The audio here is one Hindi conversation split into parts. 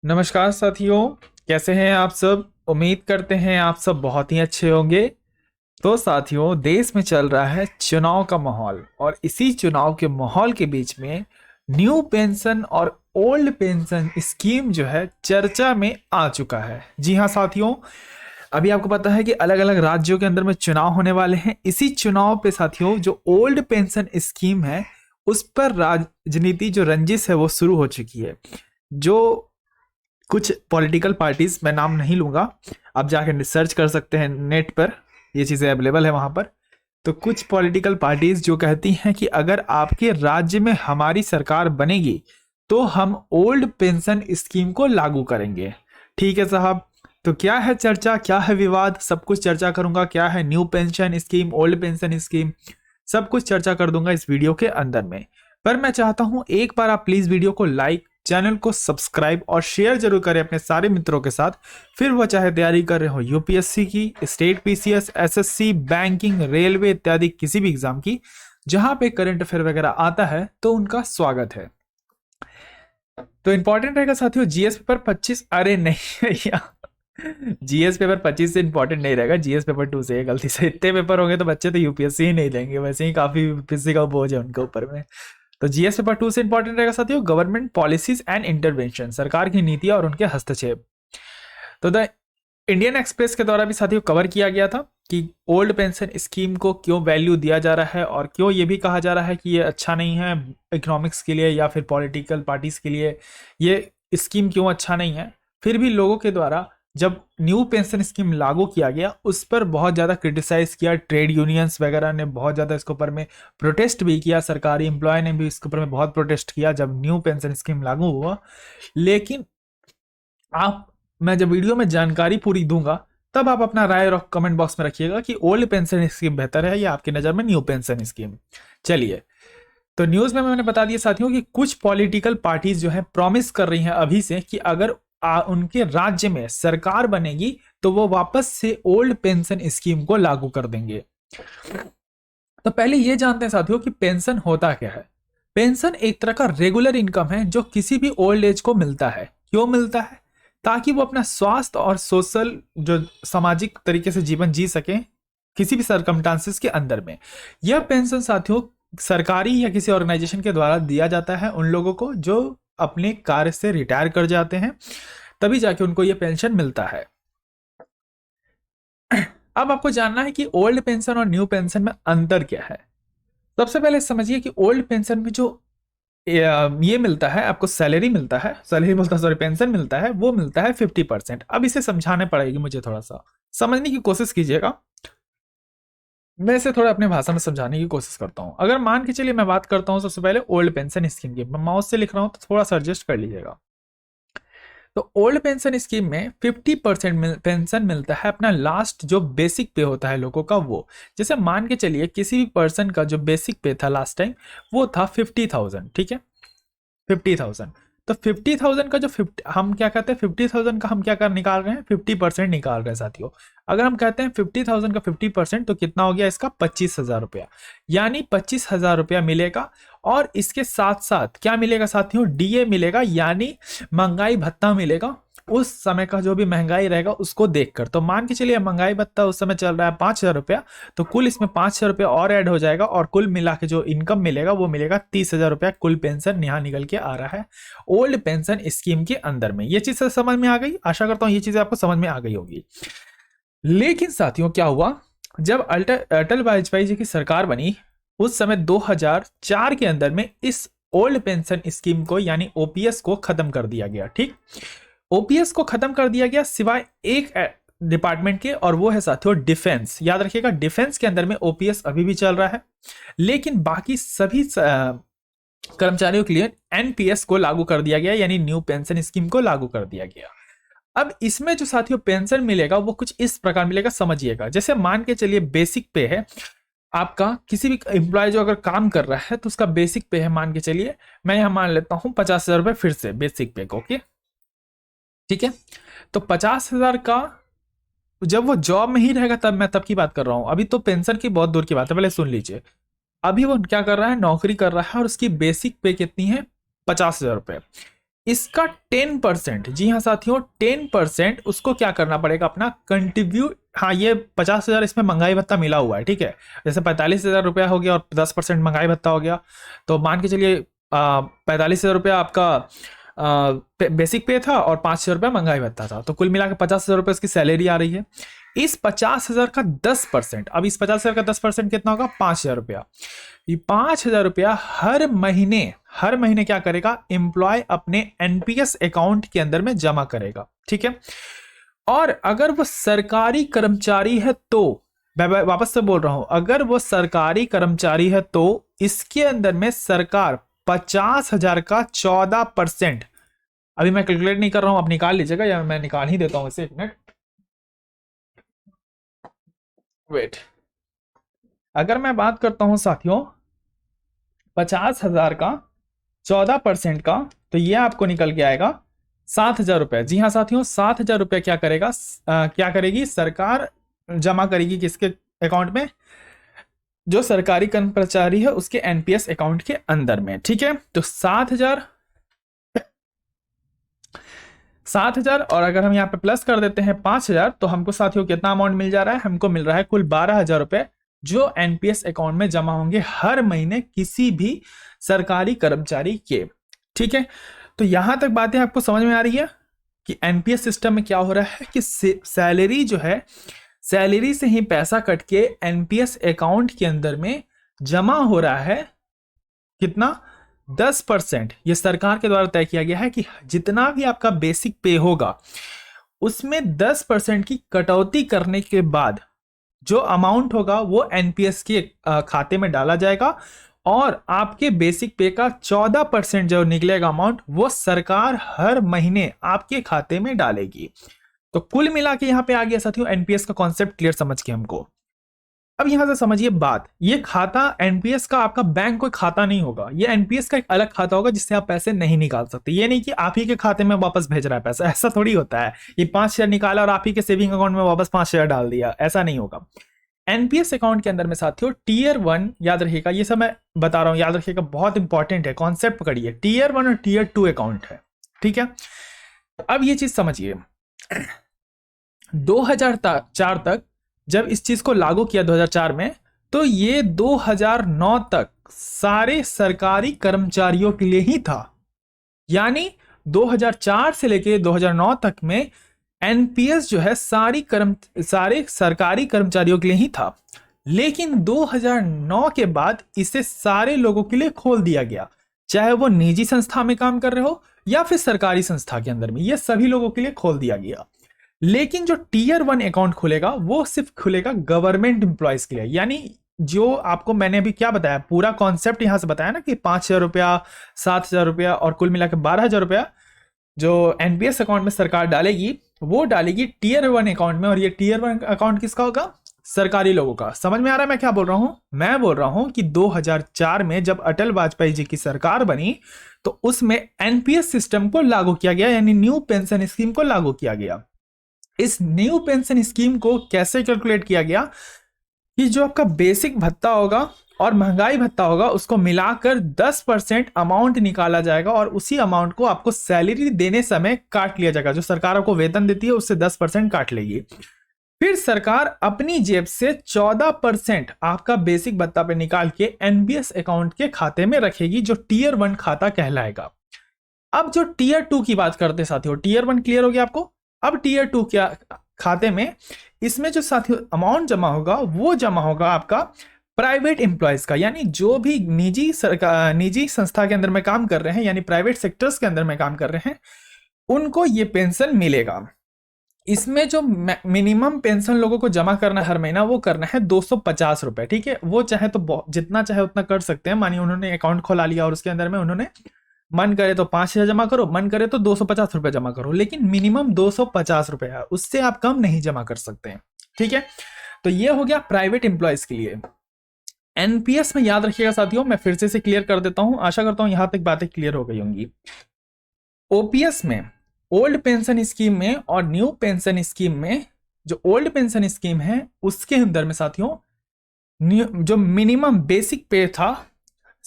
नमस्कार साथियों, कैसे हैं आप सब। उम्मीद करते हैं आप सब बहुत ही अच्छे होंगे। तो साथियों, देश में चल रहा है चुनाव का माहौल और इसी चुनाव के माहौल के बीच में न्यू पेंशन और ओल्ड पेंशन स्कीम जो है चर्चा में आ चुका है। जी हाँ साथियों, अभी आपको पता है कि अलग अलग राज्यों के अंदर में चुनाव होने वाले हैं। इसी चुनाव पे साथियों जो ओल्ड पेंशन स्कीम है उस पर राजनीति जो रंजिश है वो शुरू हो चुकी है। जो कुछ पॉलिटिकल पार्टीज, मैं नाम नहीं लूंगा, आप जाकर सर्च कर सकते हैं नेट पर, ये चीज़ें अवेलेबल है वहां पर। तो कुछ पॉलिटिकल पार्टीज जो कहती हैं कि अगर आपके राज्य में हमारी सरकार बनेगी तो हम ओल्ड पेंशन स्कीम को लागू करेंगे। ठीक है साहब, तो क्या है चर्चा, क्या है विवाद, सब कुछ चर्चा करूंगा। क्या है new pension scheme, old pension scheme, सब कुछ चर्चा कर दूंगा इस वीडियो के अंदर में। पर मैं चाहता हूं एक बार आप प्लीज वीडियो को लाइक, चैनल को सब्सक्राइब और शेयर जरूर करें अपने सारे मित्रों के साथ। फिर वह चाहे तैयारी कर रहे हो यूपीएससी की, state PCS, SSC, banking, railway इत्यादि किसी भी एग्जाम की, जहां पे करंट अफेयर वगैरह आता है तो उनका स्वागत है। तो इंपॉर्टेंट रहेगा साथियों जीएस पेपर 25। अरे नहीं भैया, जीएस पेपर 25 से इंपॉर्टेंट नहीं रहेगा, जीएस पेपर 2 से। गलती से इतने पेपर होंगे तो बच्चे तो यूपीएससी ही नहीं देंगे, वैसे ही काफी पीसी का बोझ है उनके ऊपर में। तो जीएस पेपर 2 से इंपॉर्टेंट रहेगा साथियों गवर्नमेंट पॉलिसीज एंड इंटरवेंशन, सरकार की नीतियां और उनके हस्तक्षेप। तो द इंडियन एक्सप्रेस के द्वारा भी साथियों कवर किया गया था कि ओल्ड पेंशन स्कीम को क्यों वैल्यू दिया जा रहा है और क्यों ये भी कहा जा रहा है कि ये अच्छा नहीं है इकोनॉमिक्स के लिए या फिर पॉलिटिकल पार्टीज के लिए, ये स्कीम क्यों अच्छा नहीं है। फिर भी लोगों के द्वारा जब न्यू पेंशन स्कीम लागू किया गया उस पर बहुत ज़्यादा क्रिटिसाइज किया, ट्रेड यूनियंस वगैरह ने बहुत ज़्यादा इसके ऊपर में प्रोटेस्ट भी किया, सरकारी एम्प्लॉय ने भी इसके ऊपर में बहुत प्रोटेस्ट किया जब न्यू पेंशन स्कीम लागू हुआ। लेकिन आप, मैं जब वीडियो में जानकारी पूरी दूंगा तब आप अपना राय और कमेंट बॉक्स में रखिएगा कि ओल्ड पेंशन स्कीम बेहतर है या आपकी नज़र में न्यू पेंशन स्कीम। चलिए, तो न्यूज़ में मैंने बता दिया साथियों कि कुछ पॉलिटिकल पार्टीज जो है प्रॉमिस कर रही हैं अभी से कि अगर उनके राज्य में सरकार बनेगी तो वो वापस से ओल्ड पेंशन स्कीम को लागू कर देंगे। तो पहले ये जानते हैं साथियों कि पेंशन होता क्या है। पेंशन एक तरह का रेगुलर इनकम है जो किसी भी ओल्ड एज को मिलता है। क्यों मिलता है? ताकि वो अपना स्वास्थ्य और सोशल जो सामाजिक तरीके से जीवन जी सके किसी भी सरकमस्टांसिस के अंदर में। यह पेंशन साथियों सरकारी या किसी ऑर्गेनाइजेशन के द्वारा दिया जाता है उन लोगों को जो अपने कार्य से रिटायर कर जाते हैं, तभी जाके उनको यह पेंशन मिलता है। अब आपको जानना है कि ओल्ड पेंशन और न्यू पेंशन में अंतर क्या है। सबसे पहले समझिए कि ओल्ड पेंशन में जो ये मिलता है, आपको सैलरी मिलता है, सैलरी बोलता सॉरी, पेंशन मिलता है, वो मिलता है 50%। अब इसे समझाने पड़ेगी मुझे, थोड़ा सा समझने की कोशिश कीजिएगा। मैं इसे थोड़ा अपने भाषा में समझाने की कोशिश करता हूं। अगर मान के चलिए मैं बात करता हूं सबसे पहले ओल्ड पेंशन स्कीम की, मैं माउस से लिख रहा हूं तो थोड़ा सा एडजस्ट कर लीजिएगा। तो ओल्ड पेंशन स्कीम में 50% पेंशन मिलता है अपना लास्ट जो बेसिक पे होता है लोगों का वो। जैसे मान के चलिए किसी भी पर्सन का जो बेसिक पे था लास्ट टाइम वो था 50,000, ठीक है, 50,000। तो 50,000 का जो 50 हम क्या कहते हैं, 50,000 का हम क्या कर निकाल रहे हैं, 50% निकाल रहे हैं साथियों। अगर हम कहते हैं 50,000 का 50% तो कितना हो गया इसका 25,000 रुपया, यानी 25,000 रुपया मिलेगा। और इसके साथ साथ क्या मिलेगा साथियों, डीए मिलेगा, यानी महंगाई भत्ता मिलेगा उस समय का जो भी महंगाई रहेगा उसको देखकर। तो मान के चलिए महंगाई भत्ता उस समय चल रहा है 5,000 रुपया, तो कुल इसमें 5,000 रुपया और ऐड हो जाएगा और कुल मिला के जो इनकम मिलेगा वो मिलेगा 30,000 रुपया। कुल पेंशन यहाँ निकल के आ रहा है ओल्ड पेंशन स्कीम के अंदर में। ये चीज समझ में आ गई, आशा करता हूं ये चीजें आपको समझ में आ गई होगी। लेकिन साथियों क्या हुआ, जब अटल वाजपेयी जी की सरकार बनी उस समय 2004 के अंदर में इस ओल्ड पेंशन स्कीम को यानी ओपीएस को खत्म कर दिया गया। ठीक, ओपीएस को खत्म कर दिया गया सिवाय एक डिपार्टमेंट के, और वो है साथियों डिफेंस। याद रखिएगा डिफेंस के अंदर में ओपीएस अभी भी चल रहा है, लेकिन बाकी सभी कर्मचारियों के लिए एनपीएस को लागू कर दिया गया, यानी न्यू पेंशन स्कीम को लागू कर दिया गया। अब इसमें जो साथियों पेंशन मिलेगा वो कुछ इस प्रकार मिलेगा, समझिएगा। जैसे मान के चलिए बेसिक पे है आपका, किसी भी एम्प्लॉय जो अगर काम कर रहा है तो उसका बेसिक पे है, मान के चलिए मैं यहां मान लेता हूं 50,000 रुपए फिर से बेसिक पे को, ओके ठीक है। तो 50,000 का जब वो जॉब में ही रहेगा तब की बात कर रहा हूं, अभी तो पेंशन की बहुत दूर की बात है, पहले सुन लीजिए। अभी वो क्या कर रहा है, नौकरी कर रहा है और उसकी बेसिक पे कितनी है, 50,000 रुपए। इसका 10%, जी हाँ साथियों 10% उसको क्या करना पड़ेगा अपना कंट्रीब्यूट। हाँ ये 50,000 इसमें महंगाई भत्ता मिला हुआ है, ठीक है। जैसे 45,000 रुपया हो गया और 10% महंगाई भत्ता हो गया, तो मान के चलिए 45,000 रुपया आपका बेसिक पे था और 5,000 रुपया महंगाई भत्ता था, तो कुल मिलाकर 50,000 रुपये उसकी सैलरी आ रही है। इस 50,000 का 10%, अब इस 50,000 का 10% कितना होगा 5,000 रुपया। ये 5,000 रुपया हर महीने क्या करेगा एम्प्लॉय अपने एनपीएस अकाउंट के अंदर में जमा करेगा, ठीक है। और अगर वो सरकारी कर्मचारी है तो, मैं वापस से बोल रहा हूं, अगर वो सरकारी कर्मचारी है तो इसके अंदर में सरकार 50,000 का 14%, अभी मैं कैलकुलेट नहीं कर रहा हूं, आप निकाल लीजिएगा या मैं निकाल ही देता हूं इसे, एक मिनट वेट। अगर मैं बात करता हूं साथियों 50,000 का 14% का, तो ये आपको निकल के आएगा 7,000 रुपए। जी हाँ साथियों 7,000 रुपए क्या करेगा क्या करेगी सरकार जमा करेगी किसके अकाउंट में, जो सरकारी कर्मचारी है उसके एनपीएस अकाउंट के अंदर में, ठीक है। तो 7,000 और अगर हम यहाँ पे प्लस कर देते हैं 5,000, तो हमको साथियों कितना अमाउंट मिल जा रहा है, हमको मिल रहा है कुल 12,000 रुपए, जो एनपीएस अकाउंट में जमा होंगे हर महीने किसी भी सरकारी कर्मचारी के, ठीक है। तो यहां तक बातें आपको समझ में आ रही है कि एनपीएस सिस्टम में क्या हो रहा है कि सैलरी जो है, सैलरी से ही पैसा कट के एनपीएस अकाउंट के अंदर में जमा हो रहा है कितना 10%। ये सरकार के द्वारा तय किया गया है कि जितना भी आपका बेसिक पे होगा उसमें 10% की कटौती करने के बाद जो अमाउंट होगा वो एनपीएस के खाते में डाला जाएगा और आपके बेसिक पे का 14% जो निकलेगा अमाउंट वो सरकार हर महीने आपके खाते में डालेगी। तो कुल मिला के यहां पे आ गया साथियों एनपीएस का कॉन्सेप्ट क्लियर समझ के हमको। अब यहां से समझिए बात, ये खाता एनपीएस का आपका बैंक कोई खाता नहीं होगा, ये एनपीएस का एक अलग खाता होगा जिससे आप पैसे नहीं निकाल सकते। ये नहीं कि आप ही के खाते में वापस भेज रहा है पैसा, ऐसा थोड़ी होता है। ये 5,000 निकाला और आप ही के सेविंग अकाउंट में वापस 5,000 डाल दिया, ऐसा नहीं होगा। एनपीएस अकाउंट के अंदर में साथियों टीयर 1, याद रखिएगा ये सब मैं बता रहा हूं, याद रखिएगा बहुत इंपॉर्टेंट है, कॉन्सेप्ट पकड़िए, टीयर 1 और टीयर 2 अकाउंट है, ठीक है। अब ये चीज समझिए 2004 तक जब इस चीज को लागू किया 2004 में, तो ये 2009 तक सारे सरकारी कर्मचारियों के लिए ही था। यानी 2004 से लेके 2009 तक में एनपीएस जो है सारे सरकारी कर्मचारियों के लिए ही था। लेकिन 2009 के बाद इसे सारे लोगों के लिए खोल दिया गया, चाहे वो निजी संस्था में काम कर रहे हो या फिर सरकारी संस्था के अंदर में, ये सभी लोगों के लिए खोल दिया गया। लेकिन जो टीयर 1 अकाउंट खुलेगा वो सिर्फ खुलेगा गवर्नमेंट एम्प्लॉयज के लिए। यानी जो आपको मैंने अभी क्या बताया, पूरा कॉन्सेप्ट यहां से बताया ना कि 5,000 रुपया 7,000 रुपया और कुल मिलाकर 12,000 रुपया जो एनपीएस अकाउंट में सरकार डालेगी, वो डालेगी टीयर 1 अकाउंट में। और ये टीयर 1 अकाउंट किसका होगा, सरकारी लोगों का। समझ में आ रहा है मैं क्या बोल रहा हूं, मैं बोल रहा हूं कि 2004 में जब अटल वाजपेयी जी की सरकार बनी तो उसमें एनपीएस सिस्टम को लागू किया गया, यानी न्यू पेंशन स्कीम को लागू किया गया। इस न्यू पेंशन स्कीम को कैसे कैलकुलेट किया गया कि जो आपका बेसिक भत्ता होगा और महंगाई भत्ता होगा उसको मिलाकर 10% अमाउंट निकाला जाएगा और उसी अमाउंट को आपको सैलरी देने समय काट लिया जाएगा। जो सरकार आपको वेतन देती है उससे 10% काट लेगी। फिर सरकार अपनी जेब से 14% आपका बेसिक भत्ता पे निकाल के एनपीएस अकाउंट के खाते में रखेगी, जो टीयर 1 खाता कहलाएगा। अब जो टीयर 2 की बात करते साथियों, टीयर 1 क्लियर हो गया आपको। अब टीयर 2 क्या खाते में, इसमें जो साथियों अमाउंट जमा होगा वो जमा होगा आपका प्राइवेट एम्प्लॉयज का, यानी जो भी निजी संस्था के अंदर में काम कर रहे हैं, यानी प्राइवेट सेक्टर्स के अंदर में काम कर रहे हैं, उनको ये पेंशन मिलेगा। इसमें जो मिनिमम पेंशन लोगों को जमा करना हर महीना वो करना है 250 रुपए, ठीक है। वो चाहे तो जितना चाहे उतना कर सकते हैं। मानिए उन्होंने अकाउंट खोला लिया और उसके अंदर में उन्होंने मन करे तो 5,000 जमा करो, मन करे तो 250 रुपए जमा करो, लेकिन मिनिमम 250 रुपए है, उससे आप कम नहीं जमा कर सकते हैं, ठीक है। तो ये हो गया प्राइवेट एम्प्लॉयज के लिए। एनपीएस में याद रखिएगा साथियों, मैं फिर से क्लियर कर देता हूं, आशा करता हूं यहां तक बातें क्लियर हो गई होंगी। ओपीएस में, ओल्ड पेंशन स्कीम में और न्यू पेंशन स्कीम में, जो ओल्ड पेंशन स्कीम है उसके अंदर में साथियों जो मिनिमम बेसिक पे था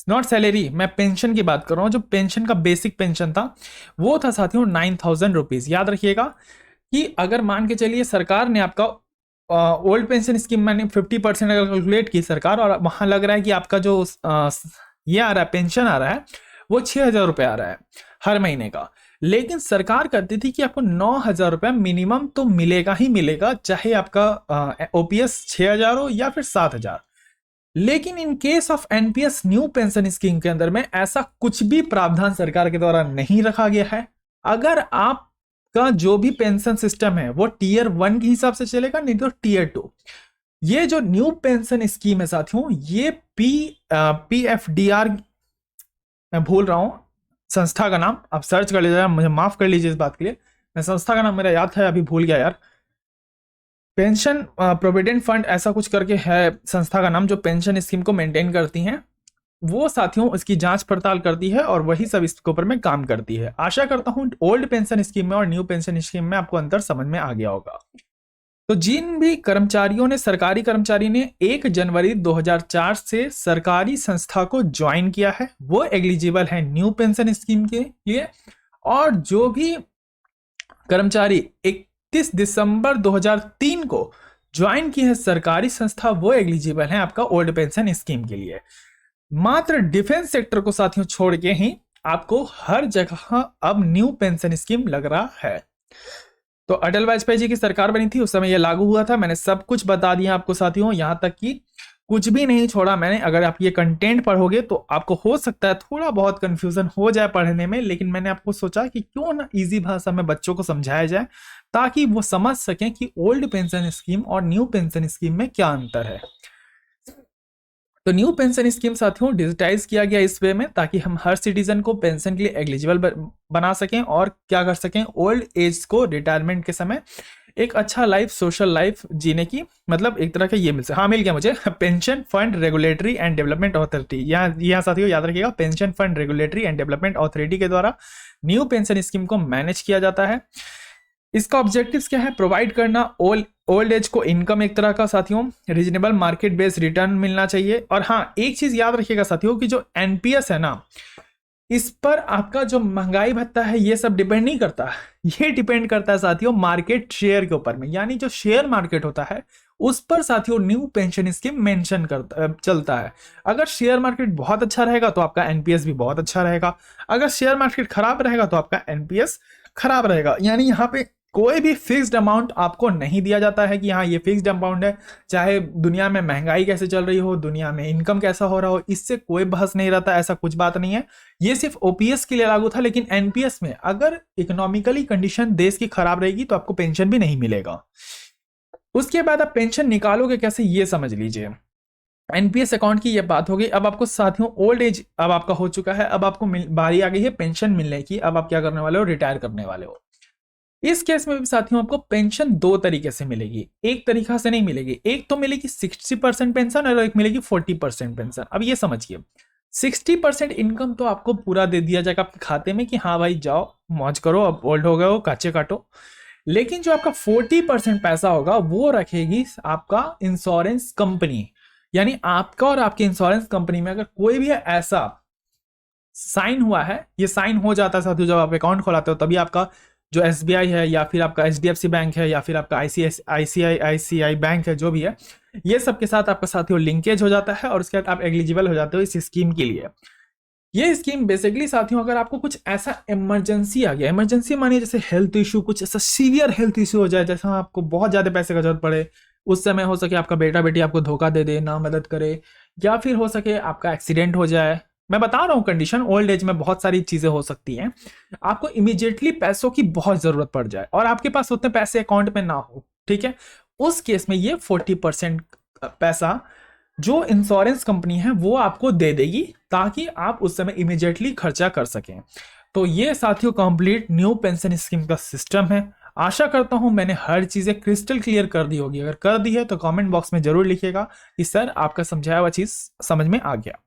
नॉट सैलरी, मैं पेंशन की बात कर रहा हूँ। जो पेंशन का बेसिक पेंशन था वो था साथियों 9,000 रुपीज। याद रखिएगा कि अगर मान के चलिए सरकार ने आपका ओल्ड पेंशन स्कीम मैंने 50% अगर कैलकुलेट की सरकार, और वहां लग रहा है कि आपका जो ये आ रहा है पेंशन आ रहा है वो 6,000 रुपये आ रहा है हर महीने का, लेकिन सरकार करती थी कि आपको 9,000 रुपये मिनिमम तो मिलेगा ही मिलेगा, चाहे आपका ओपीएस 6,000 हो या फिर 7,000। लेकिन in case of NPS new pension scheme के अंदर में ऐसा कुछ भी प्रावधान सरकार के द्वारा नहीं रखा गया है। अगर आपका जो भी पेंशन सिस्टम है वो टीयर 1 के हिसाब से चलेगा, नहीं तो टीयर 2। ये जो न्यू पेंशन स्कीम है साथियों, ये PFDR, मैं भूल रहा हूं संस्था का नाम, आप सर्च कर लीजिएगा, मुझे माफ कर लीजिए इस बात के लिए, मैं संस्था का नाम मेरा याद था अभी भूल गया यार। पेंशन प्रोविडेंट फंड ऐसा कुछ करके है संस्था का नाम, जो पेंशन स्कीम को मेंटेन करती हैं। वो साथियों इसकी जांच पड़ताल करती है और वही सब इसके ऊपर में काम करती है। आशा करता हूं ओल्ड पेंशन स्कीम में और न्यू पेंशन स्कीम में आपको अंतर समझ में आ गया होगा। तो जिन भी कर्मचारियों ने, सरकारी कर्मचारी ने 1 जनवरी 2004 से सरकारी संस्था को ज्वाइन किया है वो एलिजिबल है न्यू पेंशन स्कीम के लिए, और जो भी कर्मचारी 31 दिसंबर 2003 को ज्वाइन की है सरकारी संस्था वो एलिजिबल है आपका ओल्ड पेंशन स्कीम के लिए। मात्र डिफेंस सेक्टर को साथियों छोड़ के ही आपको हर जगह अब न्यू पेंशन स्कीम लग रहा है। तो अटल वाजपेयी जी की सरकार बनी थी उस समय यह लागू हुआ था। मैंने सब कुछ बता दिया आपको साथियों, यहां तक कि कुछ भी नहीं छोड़ा मैंने। अगर आप ये कंटेंट पढ़ोगे तो आपको हो सकता है थोड़ा बहुत कंफ्यूजन हो जाए पढ़ने में, लेकिन मैंने आपको सोचा कि क्यों ना इजी भाषा में बच्चों को समझाया जाए ताकि वो समझ सकें कि ओल्ड पेंशन स्कीम और न्यू पेंशन स्कीम में क्या अंतर है। तो न्यू पेंशन स्कीम साथियों डिजिटाइज किया गया इस वे में ताकि हम हर सिटीजन को पेंशन के लिए एलिजिबल बना सकें और क्या कर सकें, ओल्ड एज को रिटायरमेंट के समय एक अच्छा लाइफ, सोशल लाइफ जीने की, मतलब एक तरह का ये मिल सके। हाँ मिल गया मुझे, pension fund regulatory and development authority, यहाँ साथियों याद रखिएगा, pension fund regulatory and development authority के द्वारा न्यू पेंशन स्कीम को मैनेज किया जाता है। इसका ऑब्जेक्टिव्स क्या है, प्रोवाइड करना ओल्ड एज को इनकम एक तरह का साथियों, रीजनेबल मार्केट बेस्ड रिटर्न मिलना चाहिए। और हाँ एक चीज याद रखिएगा साथियों कि जो एनपीएस है ना, इस पर आपका जो महंगाई भत्ता है ये सब डिपेंड नहीं करता, ये डिपेंड करता है साथियों मार्केट शेयर के ऊपर में, यानी जो शेयर मार्केट होता है उस पर साथियों न्यू पेंशन स्कीम मेंशन करता चलता है। अगर शेयर मार्केट बहुत अच्छा रहेगा तो आपका एनपीएस भी बहुत अच्छा रहेगा, अगर शेयर मार्केट खराब रहेगा तो आपका एनपीएस खराब रहेगा। यानी यहाँ पे कोई भी फिक्स्ड अमाउंट आपको नहीं दिया जाता है कि हाँ ये फिक्स्ड अमाउंट है, चाहे दुनिया में महंगाई कैसे चल रही हो, दुनिया में इनकम कैसा हो रहा हो, इससे कोई बहस नहीं रहता, ऐसा कुछ बात नहीं है। ये सिर्फ ओपीएस के लिए लागू था, लेकिन एनपीएस में अगर इकोनॉमिकली कंडीशन देश की खराब रहेगी तो आपको पेंशन भी नहीं मिलेगा। उसके बाद आप पेंशन निकालोगे कैसे ये समझ लीजिए। एनपीएस अकाउंट की ये बात हो गई। अब आपको साथियों ओल्ड एज अब आपका हो चुका है, अब आपको बारी आ गई है पेंशन मिलने की। अब आप क्या करने वाले हो, रिटायर करने वाले हो। इस केस में भी साथियों आपको पेंशन 2 तरीके से मिलेगी, एक तरीका से नहीं मिलेगी। एक तो मिलेगी 60% पेंशन और एक मिलेगी 40% पेंशन। अब ये समझिए 60% इनकम तो आपको पूरा दे दिया जाएगा आपके खाते में कि हाँ भाई जाओ मौज करो, अब ओल्ड हो गए हो, काचे काटो। लेकिन जो आपका 40% पैसा होगा वो रखेगी आपका इंश्योरेंस कंपनी। यानी आपका और आपके इंश्योरेंस कंपनी में अगर कोई भी ऐसा साइन हुआ है, ये साइन हो जाता है साथियों जब आप अकाउंट खोलाते हो, तभी आपका जो एसबीआई है या फिर आपका एचडीएफसी बैंक है या फिर आपका आईसीआईसीआई बैंक है, जो भी है, ये सब के साथ आपका साथियों लिंकेज हो जाता है और उसके बाद आप एलिजिबल हो जाते हो इस स्कीम के लिए। ये स्कीम बेसिकली साथियों अगर आपको कुछ ऐसा इमरजेंसी आ गया, इमरजेंसी मानिए जैसे हेल्थ इशू, कुछ ऐसा सीवियर हेल्थ इशू हो जाए, जैसा आपको बहुत ज्यादा पैसे का जरूरत पड़े, उस समय हो सके आपका बेटा बेटी आपको धोखा दे दे, ना मदद करे, या फिर हो सके आपका एक्सीडेंट हो जाए। मैं बता रहा हूं कंडीशन, ओल्ड एज में बहुत सारी चीजें हो सकती हैं, आपको इमीडिएटली पैसों की बहुत जरूरत पड़ जाए और आपके पास उतने पैसे अकाउंट में ना हो, ठीक है, उस केस में ये 40% पैसा जो इंश्योरेंस कंपनी है वो आपको दे देगी ताकि आप उस समय इमीडिएटली खर्चा कर सकें। तो ये साथियों कंप्लीट न्यू पेंशन स्कीम का सिस्टम है। आशा करता हूं मैंने हर चीजें क्रिस्टल क्लियर कर दी होगी। अगर कर दी है तो कमेंट बॉक्स में जरूर लिखिएगा कि सर आपका समझाया हुआ चीज समझ में आ गया।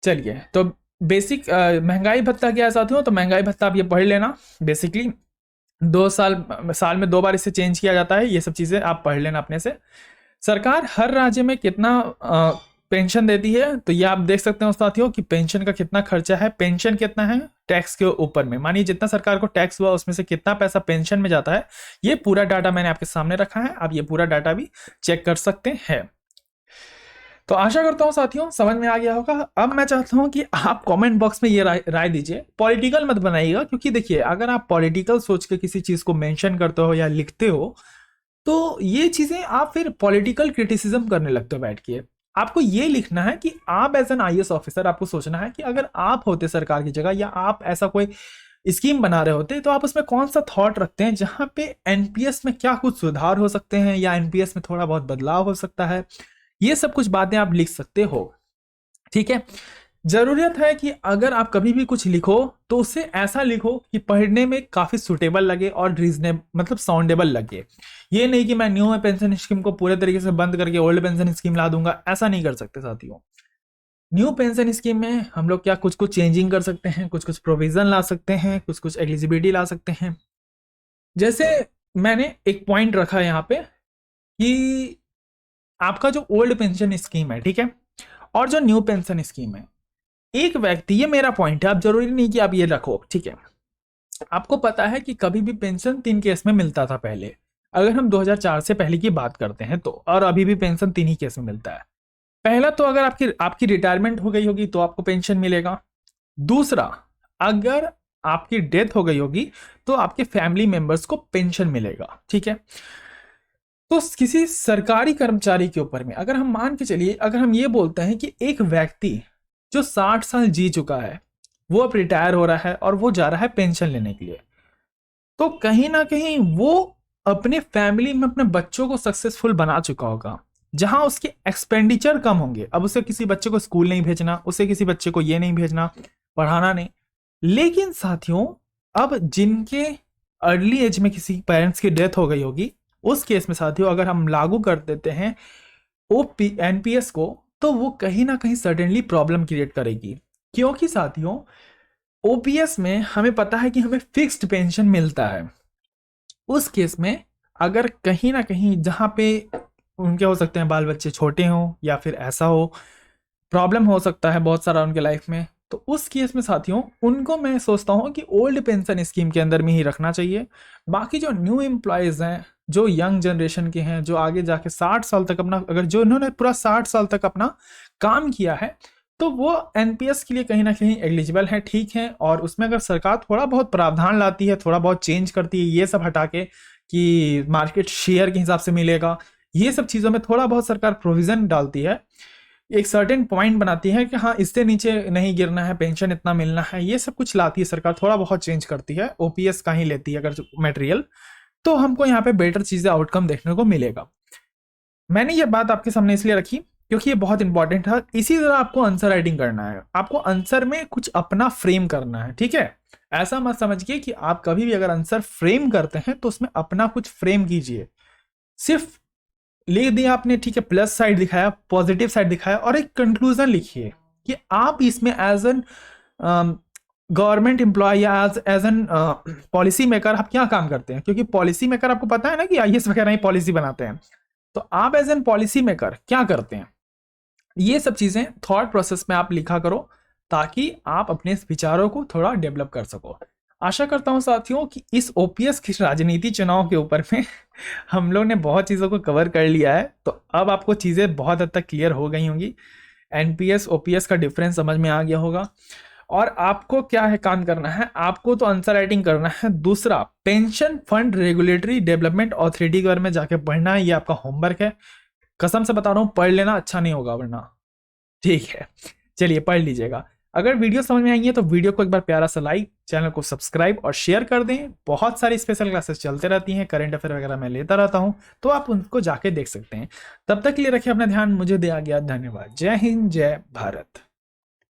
चलिए, तो बेसिक महंगाई भत्ता क्या है साथियों, तो महंगाई भत्ता आप ये पढ़ लेना। बेसिकली 2 साल में 2 बार इसे चेंज किया जाता है, ये सब चीजें आप पढ़ लेना अपने से। सरकार हर राज्य में कितना पेंशन देती है। तो ये आप देख सकते हो साथियों कि पेंशन का कितना खर्चा है, पेंशन कितना है टैक्स के ऊपर में, मानिए जितना सरकार को टैक्स हुआ उसमें से कितना पैसा पेंशन में जाता है। ये पूरा डाटा मैंने आपके सामने रखा है, आप ये पूरा डाटा भी चेक कर सकते हैं। तो आशा करता हूं साथियों समझ में आ गया होगा। अब मैं चाहता हूं कि आप कमेंट बॉक्स में ये राय दीजिए, पॉलिटिकल मत बनाइएगा, क्योंकि देखिए अगर आप पॉलिटिकल सोच के किसी चीज को मेंशन करते हो या लिखते हो तो ये चीजें आप फिर पॉलिटिकल क्रिटिसिज्म करने लगते हो बैठ के। आपको ये लिखना है कि आप एज एन आईएएस ऑफिसर आपको सोचना है कि अगर आप होते सरकार की जगह या आप ऐसा कोई स्कीम बना रहे होते तो आप उसमें कौन सा थॉट रखते हैं, जहां पे एनपीएस में क्या कुछ सुधार हो सकते हैं या एनपीएस में थोड़ा बहुत बदलाव हो सकता है। ये सब कुछ बातें आप लिख सकते हो, ठीक है। जरूरत है कि अगर आप कभी भी कुछ लिखो तो उसे ऐसा लिखो कि पढ़ने में काफी सुटेबल लगे और रीजनेबल मतलब साउंडेबल लगे। ये नहीं कि मैं न्यू पेंशन स्कीम को पूरे तरीके से बंद करके ओल्ड पेंशन स्कीम ला दूंगा, ऐसा नहीं कर सकते साथियों। न्यू पेंशन स्कीम में हम लोग क्या कुछ कुछ चेंजिंग कर सकते हैं, कुछ कुछ प्रोविजन ला सकते हैं, कुछ कुछ एलिजिबिलिटी ला सकते हैं। जैसे मैंने एक पॉइंट रखा है यहाँ पे कि आपका जो ओल्ड पेंशन स्कीम है, ठीक है, और जो न्यू पेंशन स्कीम है, एक व्यक्ति, ये मेरा पॉइंट है, आप जरूरी नहीं कि आप ये रखो, ठीक है। आपको पता है कि कभी भी पेंशन 3 केस में मिलता था पहले, अगर हम 2004 से पहले की बात करते हैं तो, और अभी भी पेंशन 3 ही केस में मिलता है। पहला तो अगर आपकी रिटायरमेंट हो गई होगी तो आपको पेंशन मिलेगा। दूसरा, अगर आपकी डेथ हो गई होगी तो आपके फैमिली मेंबर्स को पेंशन मिलेगा, ठीक है। तो किसी सरकारी कर्मचारी के ऊपर में अगर हम मान के चलिए, अगर हम ये बोलते हैं कि एक व्यक्ति जो 60 साल जी चुका है वो अब रिटायर हो रहा है और वो जा रहा है पेंशन लेने के लिए, तो कहीं ना कहीं वो अपने फैमिली में अपने बच्चों को सक्सेसफुल बना चुका होगा, जहां उसके एक्सपेंडिचर कम होंगे। अब उसे किसी बच्चे को स्कूल नहीं भेजना, उसे किसी बच्चे को ये नहीं भेजना, पढ़ाना नहीं। लेकिन साथियों, अब जिनके अर्ली एज में किसी पेरेंट्स की डेथ हो गई होगी, उस केस में साथियों अगर हम लागू कर देते हैं एनपीएस को, तो वो कहीं ना कहीं सर्टेनली प्रॉब्लम क्रिएट करेगी। क्योंकि साथियों ओपीएस में हमें पता है कि हमें फिक्स्ड पेंशन मिलता है। उस केस में अगर कहीं ना कहीं जहां पे उनके हो सकते हैं बाल बच्चे छोटे हों या फिर ऐसा हो, प्रॉब्लम हो सकता है बहुत सारा उनके लाइफ में, तो उस केस में साथियों उनको मैं सोचता हूं कि ओल्ड पेंशन स्कीम के अंदर में ही रखना चाहिए। बाकी जो न्यू एम्प्लॉयज हैं, जो यंग जनरेशन के हैं, जो आगे जाके 60 साल तक अपना, अगर जो इन्होंने पूरा 60 साल तक अपना काम किया है, तो वो एनपीएस के लिए कहीं ना कहीं एलिजिबल है, ठीक है। और उसमें अगर सरकार थोड़ा बहुत प्रावधान लाती है, थोड़ा बहुत चेंज करती है, ये सब हटा के कि मार्केट शेयर के हिसाब से मिलेगा, ये सब चीज़ों में थोड़ा बहुत सरकार प्रोविजन डालती है, एक सर्टेन पॉइंट बनाती है कि हाँ इससे नीचे नहीं गिरना है, पेंशन इतना मिलना है, ये सब कुछ लाती है सरकार, थोड़ा बहुत चेंज करती है, ओपीएस का ही लेती है अगर मटेरियल, तो हमको यहाँ पे बेटर चीजें आउटकम देखने को मिलेगा। मैंने ये बात आपके सामने इसलिए रखी क्योंकि ये बहुत इंपॉर्टेंट है। इसी तरह आपको आंसर राइटिंग करना है, आपको आंसर में कुछ अपना फ्रेम करना है, ठीक है। ऐसा मत समझिए कि आप कभी भी अगर आंसर फ्रेम करते हैं तो उसमें अपना कुछ फ्रेम कीजिए। सिर्फ लिख दिया आपने, ठीक है, प्लस साइड दिखाया, पॉजिटिव साइड दिखाया, और एक कंक्लूजन लिखिए कि आप इसमें एज एन गवर्नमेंट एम्प्लॉय या एज एन पॉलिसी मेकर आप क्या काम करते हैं, क्योंकि पॉलिसी मेकर आपको पता है ना कि आईएएस वगैरह ही पॉलिसी बनाते हैं, तो आप एज एन पॉलिसी मेकर क्या करते हैं, ये सब चीजें थॉट प्रोसेस में आप लिखा करो ताकि आप अपने विचारों को थोड़ा डेवलप कर सको। आशा करता हूं साथियों कि इस ओपीएस की राजनीति चुनाव के ऊपर में हम लोग ने बहुत चीज़ों को कवर कर लिया है, तो अब आपको चीज़ें बहुत हद तक क्लियर हो गई होंगी, एनपीएस ओपीएस का डिफरेंस समझ में आ गया होगा। और आपको क्या है काम करना है, आपको तो आंसर राइटिंग करना है। दूसरा, pension fund regulatory development authority के बारे में जाके पढ़ना है, ये आपका होमवर्क है। कसम से बता रहा हूँ, पढ़ लेना, अच्छा नहीं होगा वरना, ठीक है। चलिए पढ़ लीजिएगा। अगर वीडियो समझ में आई है तो वीडियो को एक बार प्यारा सा लाइक, चैनल को सब्सक्राइब और शेयर कर दें। बहुत सारी स्पेशल क्लासेस चलते रहती हैं, करंट अफेयर वगैरह मैं लेता रहता हूं, तो आप उनको जाके देख सकते हैं। तब तक के लिए रखिए अपना ध्यान, मुझे दिया गया धन्यवाद। जय हिंद, जय भारत।